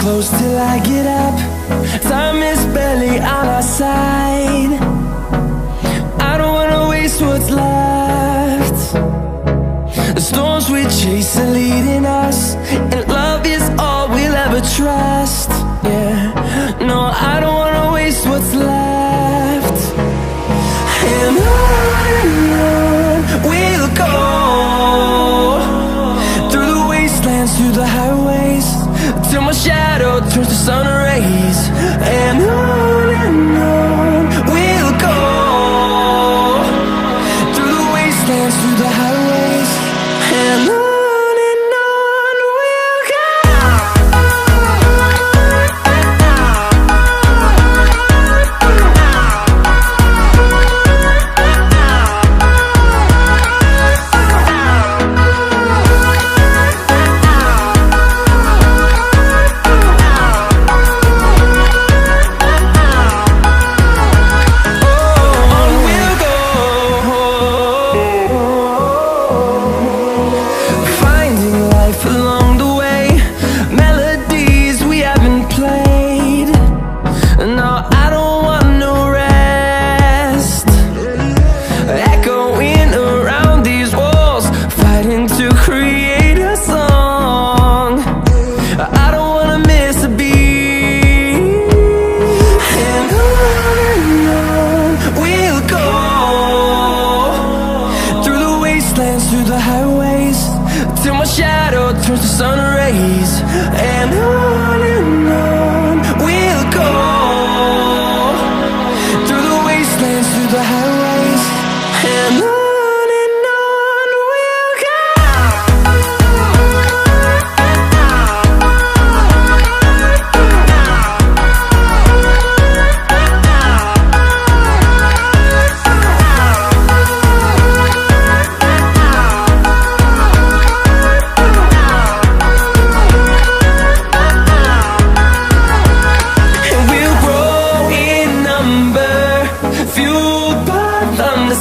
Close till I get up. Time is barely on our side. I don't wanna waste what's left. The storms we chase are leading us, and love is all we'll ever trust. Yeah, no, I don't wanna waste what's left. And on we'll go, through the wastelands, through the highways, till my shadow turns to sun rays. And on we'll go, through the wastelands, through the highways, and on we'll go. Through the highways, till my shadow turns to sun rays. And on we'll go, through the wastelands, through the highways, and on we'll go.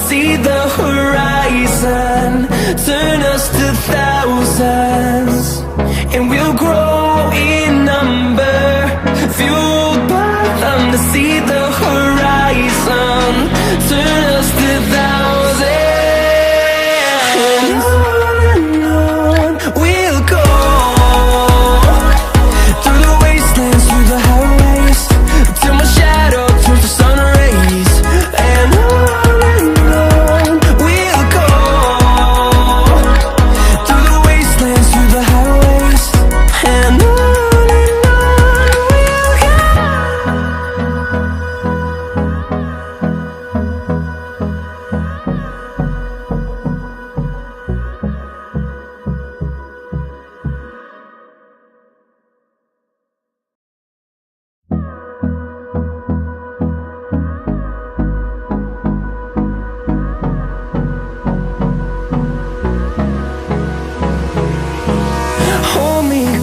See the horizon turn us to thousands, and we'll grow in number, fueled by them to see the horizon turn us to thousands. And on we'll go, through the wastelands, through the highways, till my shadow turns to sun rays. And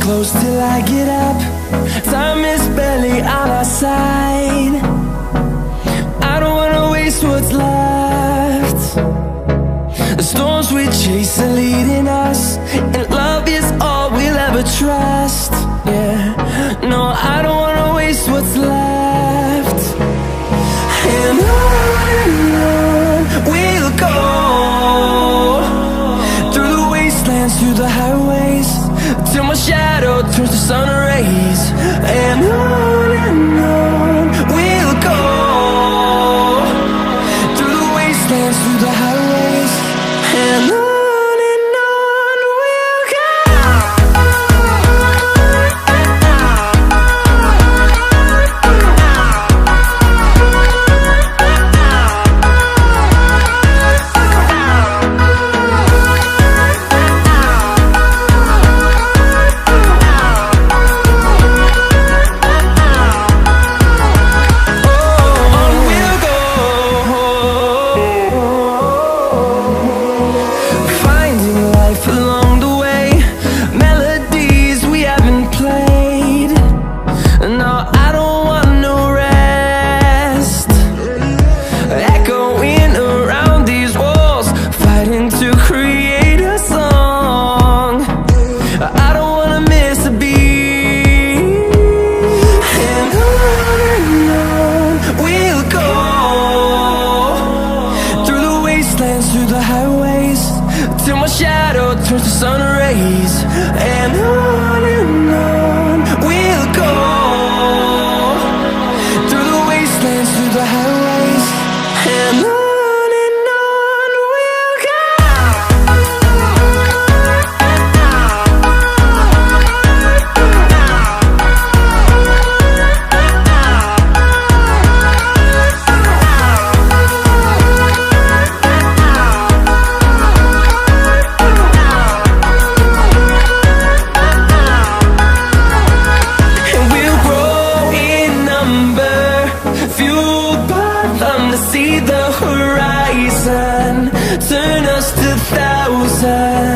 close till I get up. Time is barely on our side. I don't wanna waste what's left. The storms we chase are leading us, and love is all we'll ever trust. Yeah, no, I don't wanna waste what's left. And on we'll go, through the wastelands, through the highways, till my shadow turns to sun rays. And on we'll go, through the wastelands, through the highways, and on we'll go. my shadow turns to sun rays, and on we'll go, through the wastelands, through the highways, and on we'll go. See the horizon, turn us to thousands.